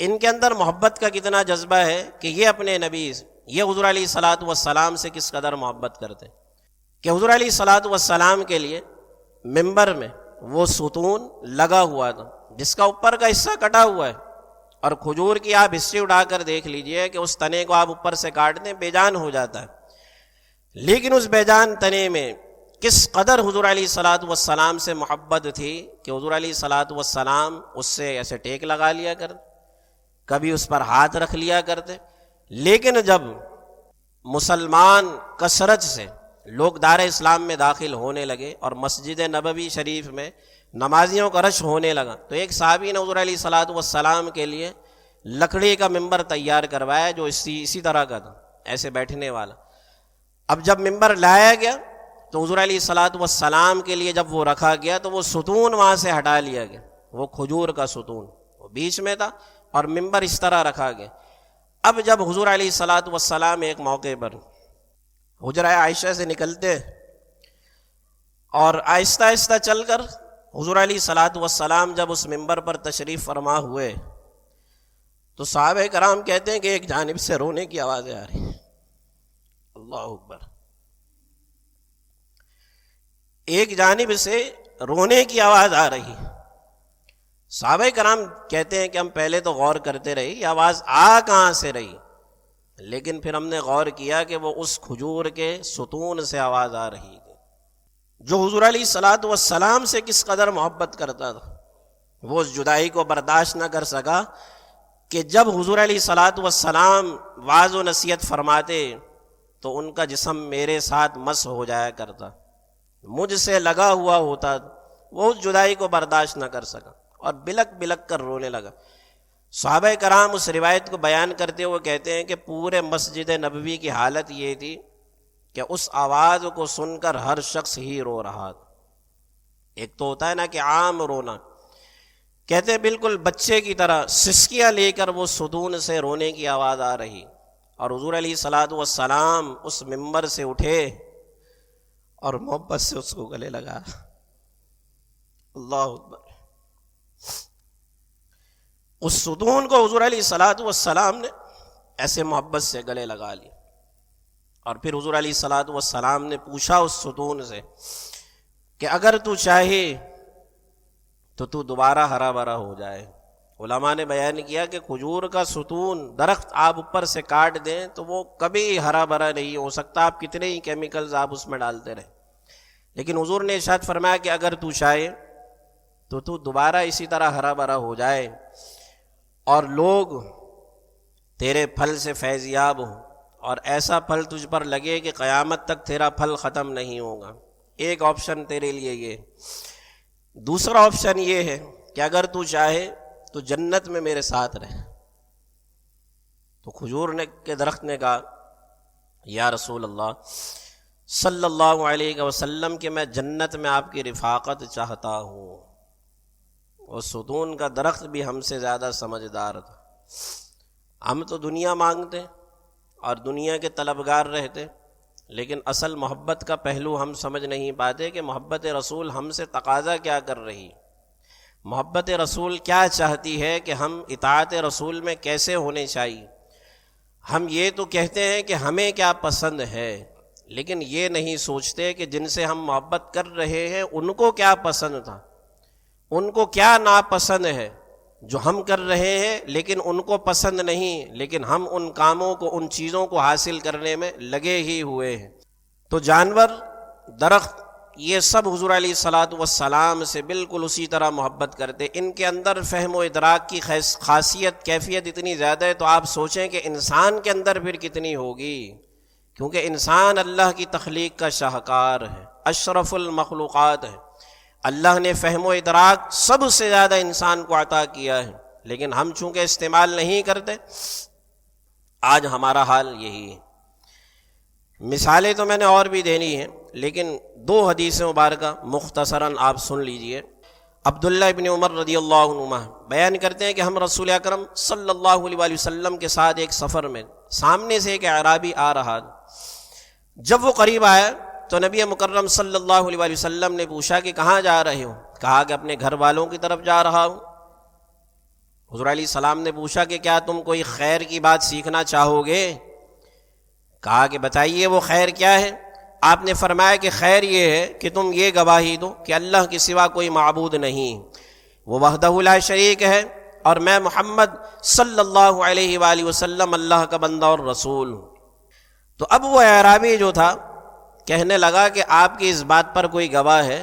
ان کے اندر محبت کا کتنا جذبہ ہے کہ یہ اپنے نبی، یہ حضور علیہ الصلوۃ والسلام سے کس قدر محبت کرتے ہیں کہ حضور علیہ الصلوۃ والسلام کے لیے ممبر میں وہ ستون لگا ہوا تھا جس کا اوپر کا حصہ کٹا ہوا ہے، اور کھجور کی آپ ہسٹری اٹھا کر دیکھ لیجئے کہ اس تنے کو آپ اوپر سے کاٹ دیں بے جان ہو جاتا ہے، لیکن اس بے جان تنے میں کس قدر حضور علیہ الصلوۃ والسلام سے محبت تھی کہ حضور علیہ الصلوۃ والسلام اس سے ایسے ٹیک لگا لیا کرتے، کبھی اس پر ہاتھ رکھ لیا کرتے۔ لیکن جب مسلمان کثرت سے لوگ دار اسلام میں داخل ہونے لگے اور مسجد نبوی شریف میں نمازیوں کا رش ہونے لگا تو ایک صحابی نے حضور علیہ الصلوۃ والسلام کے لیے لکڑی کا ممبر تیار کروایا جو اسی طرح کا تھا، ایسے بیٹھنے والا۔ اب جب ممبر لایا گیا تو حضور علیہ الصلوۃ والسلام کے لیے جب وہ رکھا گیا تو وہ ستون وہاں سے ہٹا لیا گیا، وہ کھجور کا ستون وہ بیچ میں تھا اور ممبر اس طرح رکھا گیا۔ اب جب حضور علیہ الصلوۃ والسلام ایک موقع پر حجرہ عائشہ سے نکلتے اور آہستہ آہستہ چل کر حضور علیہ الصلوۃ والسلام جب اس ممبر پر تشریف فرما ہوئے تو صحابہ کرام کہتے ہیں کہ ایک جانب سے رونے کی آوازیں آ رہی ہیں، اللہ اکبر، ایک جانب سے رونے کی آواز آ رہی۔ صحابہ کرام کہتے ہیں کہ ہم پہلے تو غور کرتے رہے یہ آواز آ کہاں سے رہی، لیکن پھر ہم نے غور کیا کہ وہ اس کھجور کے ستون سے آواز آ رہی تھی جو حضور علیہ الصلوۃ والسلام سے کس قدر محبت کرتا تھا۔ وہ اس جدائی کو برداشت نہ کر سکا کہ جب حضور علیہ الصلوۃ والسلام واعظ و نصیحت فرماتے تو ان کا جسم میرے ساتھ مس ہو جایا کرتا، مجھ سے لگا ہوا ہوتا، وہ اس جدائی کو برداشت نہ کر سکا اور بلک بلک کر رونے لگا۔ صحابہ کرام اس روایت کو بیان کرتے ہوئے کہتے ہیں کہ پورے مسجد نبوی کی حالت یہ تھی کہ اس آواز کو سن کر ہر شخص ہی رو رہا تھا۔ ایک تو ہوتا ہے نا کہ عام رونا، کہتے ہیں بالکل بچے کی طرح سسکیاں لے کر وہ ستون سے رونے کی آواز آ رہی، اور حضور علیہ الصلوۃ والسلام اس ممبر سے اٹھے اور محبت سے اس کو گلے لگا، اللہ اکبر۔ اس ستون کو حضور علیہ الصلوۃ والسلام نے ایسے محبت سے گلے لگا لیا، اور پھر حضور علیہ الصلوۃ والسلام نے پوچھا اس ستون سے کہ اگر تو چاہے تو تو دوبارہ ہرا بھرا ہو جائے۔ علماء نے بیان کیا کہ کھجور کا ستون درخت آپ اوپر سے کاٹ دیں تو وہ کبھی ہرا بھرا نہیں ہو سکتا، آپ کتنے ہی کیمیکلز آپ اس میں ڈالتے رہیں، لیکن حضور نے ارشاد فرمایا کہ اگر تو چاہے تو تو دوبارہ اسی طرح ہرا بھرا ہو جائے اور لوگ تیرے پھل سے فیض یاب ہوں، اور ایسا پھل تجھ پر لگے کہ قیامت تک تیرا پھل ختم نہیں ہوگا۔ ایک آپشن تیرے لیے یہ دوسرا آپشن یہ ہے کہ اگر تو چاہے تو جنت میں میرے ساتھ رہے۔ تو کھجور کے درخت نے کہا یا رسول اللہ صلی اللہ علیہ وسلم کہ میں جنت میں آپ کی رفاقت چاہتا ہوں۔ وہ ستون کا درخت بھی ہم سے زیادہ سمجھدار تھا۔ ہم تو دنیا مانگتے اور دنیا کے طلبگار رہتے، لیکن اصل محبت کا پہلو ہم سمجھ نہیں پاتے کہ محبت رسول ہم سے تقاضا کیا کر رہی، محبت رسول کیا چاہتی ہے کہ ہم اطاعت رسول میں کیسے ہونے چاہیے۔ ہم یہ تو کہتے ہیں کہ ہمیں کیا پسند ہے، لیکن یہ نہیں سوچتے کہ جن سے ہم محبت کر رہے ہیں ان کو کیا پسند تھا، ان کو کیا ناپسند ہے جو ہم کر رہے ہیں لیکن ان کو پسند نہیں، لیکن ہم ان کاموں کو، ان چیزوں کو حاصل کرنے میں لگے ہی ہوئے ہیں۔ تو جانور، درخت، یہ سب حضور علیہ الصلاۃ والسلام سے بالکل اسی طرح محبت کرتے۔ ان کے اندر فہم و ادراک کی خاصیت، کیفیت اتنی زیادہ ہے تو آپ سوچیں کہ انسان کے اندر پھر کتنی ہوگی، کیونکہ انسان اللہ کی تخلیق کا شاہکار ہے، اشرف المخلوقات ہے۔ اللہ نے فہم و ادراک سب سے زیادہ انسان کو عطا کیا ہے، لیکن ہم چونکہ استعمال نہیں کرتے، آج ہمارا حال یہی ہے۔ مثالیں تو میں نے اور بھی دینی ہیں، لیکن دو حدیث مبارکہ مختصراً آپ سن لیجئے۔ عبداللہ ابن عمر رضی اللہ عنہما بیان کرتے ہیں کہ ہم رسول اکرم صلی اللہ علیہ وآلہ وسلم کے ساتھ ایک سفر میں، سامنے سے ایک اعرابی آ رہا، جب وہ قریب آیا تو نبی مکرم صلی اللہ علیہ وآلہ وسلم نے پوچھا کہ کہاں جا رہے ہو؟ کہا کہ اپنے گھر والوں کی طرف جا رہا ہوں۔ حضور علیہ السلام نے پوچھا کہ کیا تم کوئی خیر کی بات سیکھنا چاہو گے؟ کہا کہ بتائیے وہ خیر کیا ہے؟ آپ نے فرمایا کہ خیر یہ ہے کہ تم یہ گواہی دو کہ اللہ کے سوا کوئی معبود نہیں، وہ وحدہ لا شریک ہے، اور میں محمد صلی اللہ علیہ وآلہ وسلم اللہ کا بندہ اور رسول ہوں۔ تو اب وہ اعرابی جو تھا کہنے لگا کہ آپ کی اس بات پر کوئی گواہ ہے؟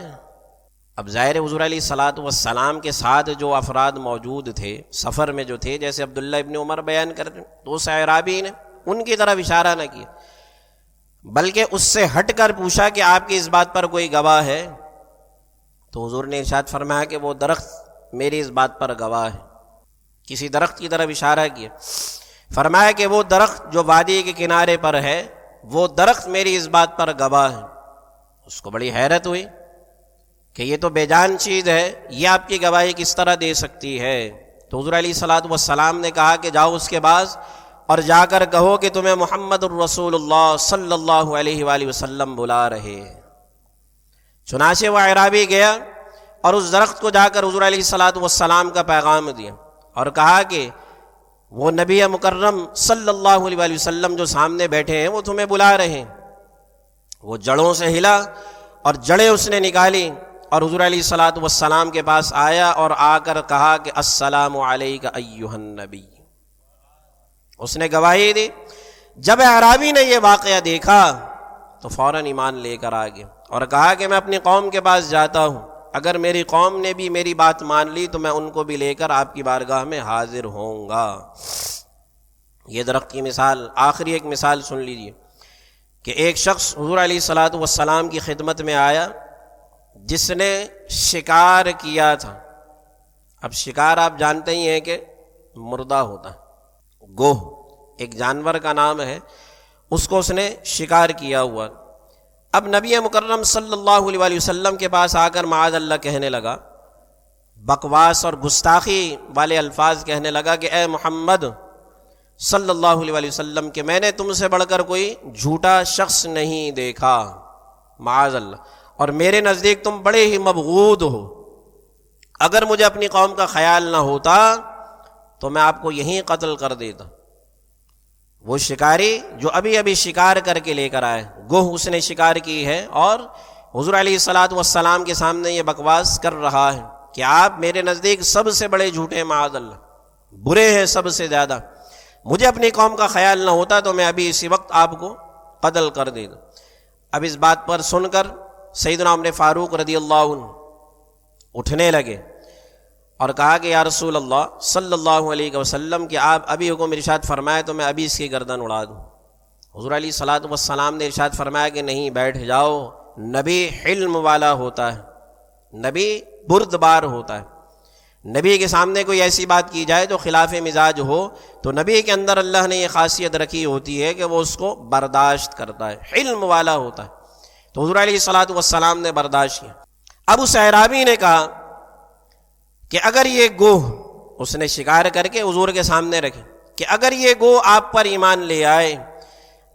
اب ظاہر حضور علیہ الصلاۃ والسلام کے ساتھ جو افراد موجود تھے سفر میں جو تھے، جیسے عبداللہ ابن عمر بیان کرتے، تو اس اعرابی نے ان کی طرف اشارہ نہ کیا، بلکہ اس سے ہٹ کر پوچھا کہ آپ کی اس بات پر کوئی گواہ ہے؟ تو حضور نے ارشاد فرمایا کہ وہ درخت میری اس بات پر گواہ ہے۔ کسی درخت کی طرف اشارہ کیا، فرمایا کہ وہ درخت جو وادی کے کنارے پر ہے، وہ درخت میری اس بات پر گواہ ہے۔ اس کو بڑی حیرت ہوئی کہ یہ تو بے جان چیز ہے، یہ آپ کی گواہی کس طرح دے سکتی ہے؟ تو حضور علیہ الصلاۃ والسلام نے کہا کہ جاؤ اس کے بعد اور جا کر کہو کہ تمہیں محمد الرسول اللہ صلی اللہ علیہ وآلہ وسلم بلا رہے۔ چنانچہ وہ اعرابی گیا اور اس درخت کو جا کر حضور علیہ الصلاۃ والسلام کا پیغام دیا اور کہا کہ وہ نبی مکرم صلی اللہ علیہ وآلہ وسلم جو سامنے بیٹھے ہیں وہ تمہیں بلا رہے ہیں۔ وہ جڑوں سے ہلا اور جڑیں اس نے نکالی اور حضور علیہ الصلاۃ والسلام کے پاس آیا اور آ کر کہا کہ السلام علیک ایھا النبی۔ اس نے گواہی دی۔ جب اعرابی نے یہ واقعہ دیکھا تو فوراً ایمان لے کر آ گیا اور کہا کہ میں اپنی قوم کے پاس جاتا ہوں، اگر میری قوم نے بھی میری بات مان لی تو میں ان کو بھی لے کر آپ کی بارگاہ میں حاضر ہوں گا۔ یہ درخت کی مثال، آخری ایک مثال سن لیجیے کہ ایک شخص حضور علیہ الصلاۃ والسلام کی خدمت میں آیا جس نے شکار کیا تھا۔ اب شکار آپ جانتے ہی ہیں کہ مردہ ہوتا ہے، گوہ ایک جانور کا نام ہے، اس کو اس نے شکار کیا ہوا۔ اب نبی مکرم صلی اللہ علیہ وآلہ وسلم کے پاس آ کر معاذ اللہ کہنے لگا، بکواس اور گستاخی والے الفاظ کہنے لگا کہ اے محمد صلی اللہ علیہ وآلہ وسلم کہ میں نے تم سے بڑھ کر کوئی جھوٹا شخص نہیں دیکھا، معاذ اللہ، اور میرے نزدیک تم بڑے ہی مبغوض ہو۔ اگر مجھے اپنی قوم کا خیال نہ ہوتا تو میں آپ کو یہیں قتل کر دیتا۔ وہ شکاری جو ابھی ابھی شکار کر کے لے کر آئے، گوہ اس نے شکار کی ہے، اور حضور علیہ الصلاۃ والسلام کے سامنے یہ بکواس کر رہا ہے کہ آپ میرے نزدیک سب سے بڑے جھوٹے، معاذ اللہ، برے ہیں سب سے زیادہ، مجھے اپنی قوم کا خیال نہ ہوتا تو میں ابھی اسی وقت آپ کو قتل کر دیتا۔ اب اس بات پر سن کر سیدنا عمر فاروق رضی اللہ عنہ اٹھنے لگے اور کہا کہ یا رسول اللہ صلی اللہ علیہ وسلم کہ آپ ابھی حکم ارشاد فرمائے تو میں ابھی اس کی گردن اڑا دوں۔ حضور علیہ الصلاۃ والسلام نے ارشاد فرمایا کہ نہیں، بیٹھ جاؤ، نبی حلم والا ہوتا ہے، نبی بردبار ہوتا ہے۔ نبی کے سامنے کوئی ایسی بات کی جائے جو خلاف مزاج ہو تو نبی کے اندر اللہ نے یہ خاصیت رکھی ہوتی ہے کہ وہ اس کو برداشت کرتا ہے، حلم والا ہوتا ہے۔ تو حضور علیہ الصلوۃ والسلام نے برداشت کیا۔ ابو سہرابی نے کہا کہ اگر یہ گوہ، اس نے شکار کر کے حضور کے سامنے رکھی کہ اگر یہ گوہ آپ پر ایمان لے آئے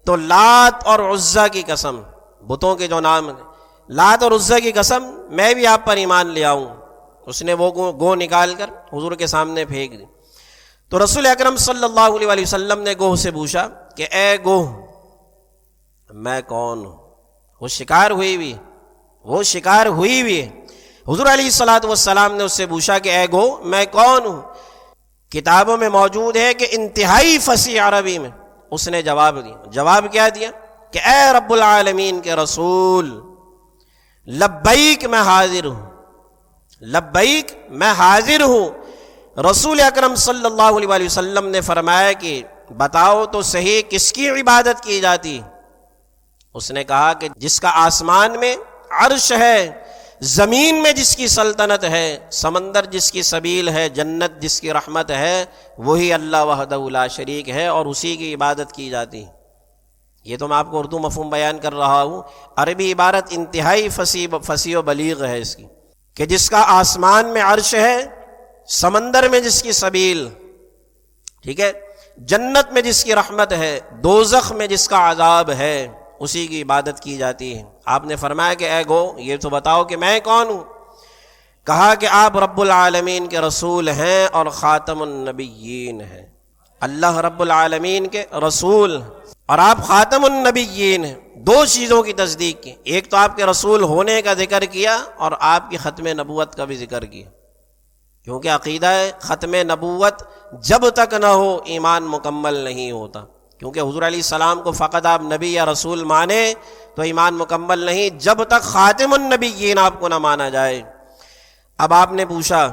تو لات اور عزیٰ کی قسم، بتوں کے جو نام ہیں، لات اور عزیٰ کی قسم میں بھی آپ پر ایمان لے آؤں۔ اس نے وہ گوہ نکال کر حضور کے سامنے پھینک دی۔ تو رسول اکرم صلی اللہ علیہ وسلم نے گوہ سے پوچھا کہ اے گوہ، میں کون ہوں؟ وہ شکار ہوئی بھی ہے۔ حضور علیہ الصلوۃ والسلام نے اس سے پوچھا کہ اے گوہ، میں کون ہوں؟ کتابوں میں موجود ہے کہ انتہائی فصیح عربی میں اس نے جواب دیا۔ جواب کیا دیا کہ اے رب العالمین کے رسول، لبیک میں حاضر ہوں، لبیک میں حاضر ہوں۔ رسول اکرم صلی اللہ علیہ وسلم نے فرمایا کہ بتاؤ تو صحیح کس کی عبادت کی جاتی؟ اس نے کہا کہ جس کا آسمان میں عرش ہے، زمین میں جس کی سلطنت ہے، سمندر جس کی سبیل ہے، جنت جس کی رحمت ہے، وہی اللہ وحدہ لا شریک ہے اور اسی کی عبادت کی جاتی ہے۔ یہ تو میں آپ کو اردو مفہوم بیان کر رہا ہوں، عربی عبارت انتہائی فصیح و بلیغ ہے اس کی، کہ جس کا آسمان میں عرش ہے، سمندر میں جس کی سبیل، ٹھیک ہے، جنت میں جس کی رحمت ہے، دوزخ میں جس کا عذاب ہے، اسی کی عبادت کی جاتی ہے۔ آپ نے فرمایا کہ اے گو، یہ تو بتاؤ کہ میں کون ہوں؟ کہا کہ آپ رب العالمین کے رسول ہیں اور خاتم النبیین ہیں۔ اللہ رب العالمین کے رسول اور آپ خاتم النبیین ہیں۔ دو چیزوں کی تصدیق کی، ایک تو آپ کے رسول ہونے کا ذکر کیا اور آپ کی ختم نبوت کا بھی ذکر کیا، کیونکہ عقیدہ ہے ختم نبوت جب تک نہ ہو ایمان مکمل نہیں ہوتا، کیونکہ حضور علیہ السلام کو فقط آپ نبی یا رسول مانے تو ایمان مکمل نہیں جب تک خاتم النبیین آپ کو نہ مانا جائے۔ اب آپ نے پوچھا،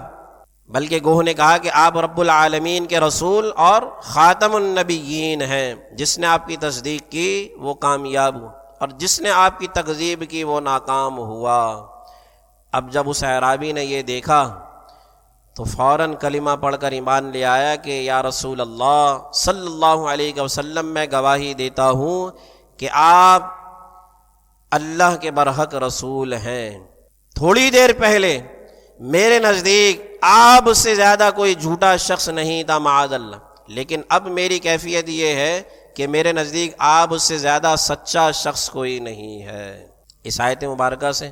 بلکہ گوہ نے کہا کہ آپ رب العالمین کے رسول اور خاتم النبیین ہیں، جس نے آپ کی تصدیق کی وہ کامیاب ہوا اور جس نے آپ کی تکذیب کی وہ ناکام ہوا۔ اب جب اس اعرابی نے یہ دیکھا تو فوراً کلمہ پڑھ کر ایمان لے آیا کہ یا رسول اللہ صلی اللہ علیہ وسلم، میں گواہی دیتا ہوں کہ آپ اللہ کے برحق رسول ہیں۔ تھوڑی دیر پہلے میرے نزدیک آپ سے زیادہ کوئی جھوٹا شخص نہیں تھا معاذ اللہ، لیکن اب میری کیفیت یہ ہے کہ میرے نزدیک آپ سے زیادہ سچا شخص کوئی نہیں ہے۔ اس آیت مبارکہ سے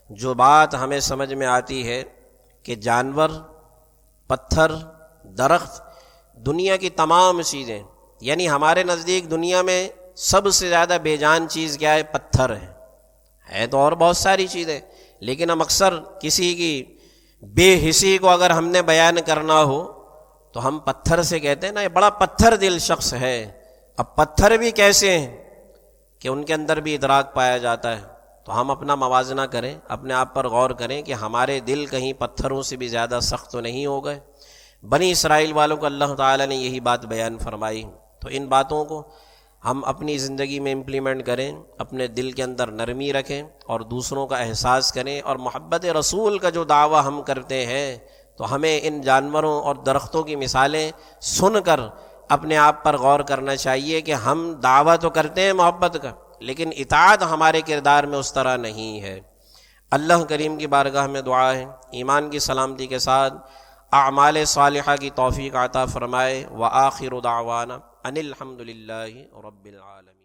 جو بات ہمیں سمجھ میں آتی ہے کہ جانور، پتھر، درخت، دنیا کی تمام چیزیں، یعنی ہمارے نزدیک دنیا میں سب سے زیادہ بے جان چیز کیا ہے؟ پتھر ہے تو اور بہت ساری چیزیں، لیکن ہم اکثر کسی کی بے حسی کو اگر ہم نے بیان کرنا ہو تو ہم پتھر سے کہتے ہیں نا یہ بڑا پتھر دل شخص ہے۔ اب پتھر بھی کیسے ہیں کہ ان کے اندر بھی ادراک پایا جاتا ہے، تو ہم اپنا موازنہ کریں، اپنے آپ پر غور کریں کہ ہمارے دل کہیں پتھروں سے بھی زیادہ سخت تو نہیں ہو گئے۔ بنی اسرائیل والوں کو اللہ تعالیٰ نے یہی بات بیان فرمائی، تو ان باتوں کو ہم اپنی زندگی میں امپلیمنٹ کریں، اپنے دل کے اندر نرمی رکھیں اور دوسروں کا احساس کریں، اور محبت رسول کا جو دعویٰ ہم کرتے ہیں تو ہمیں ان جانوروں اور درختوں کی مثالیں سن کر اپنے آپ پر غور کرنا چاہیے کہ ہم دعویٰ تو کرتے ہیں محبت کا، لیکن اطاعت ہمارے کردار میں اس طرح نہیں ہے۔ اللہ کریم کی بارگاہ میں دعا ہے ایمان کی سلامتی کے ساتھ اعمال صالحہ کی توفیق عطا فرمائے۔ وآخر دعوانا ان الحمد للہ رب العالمین۔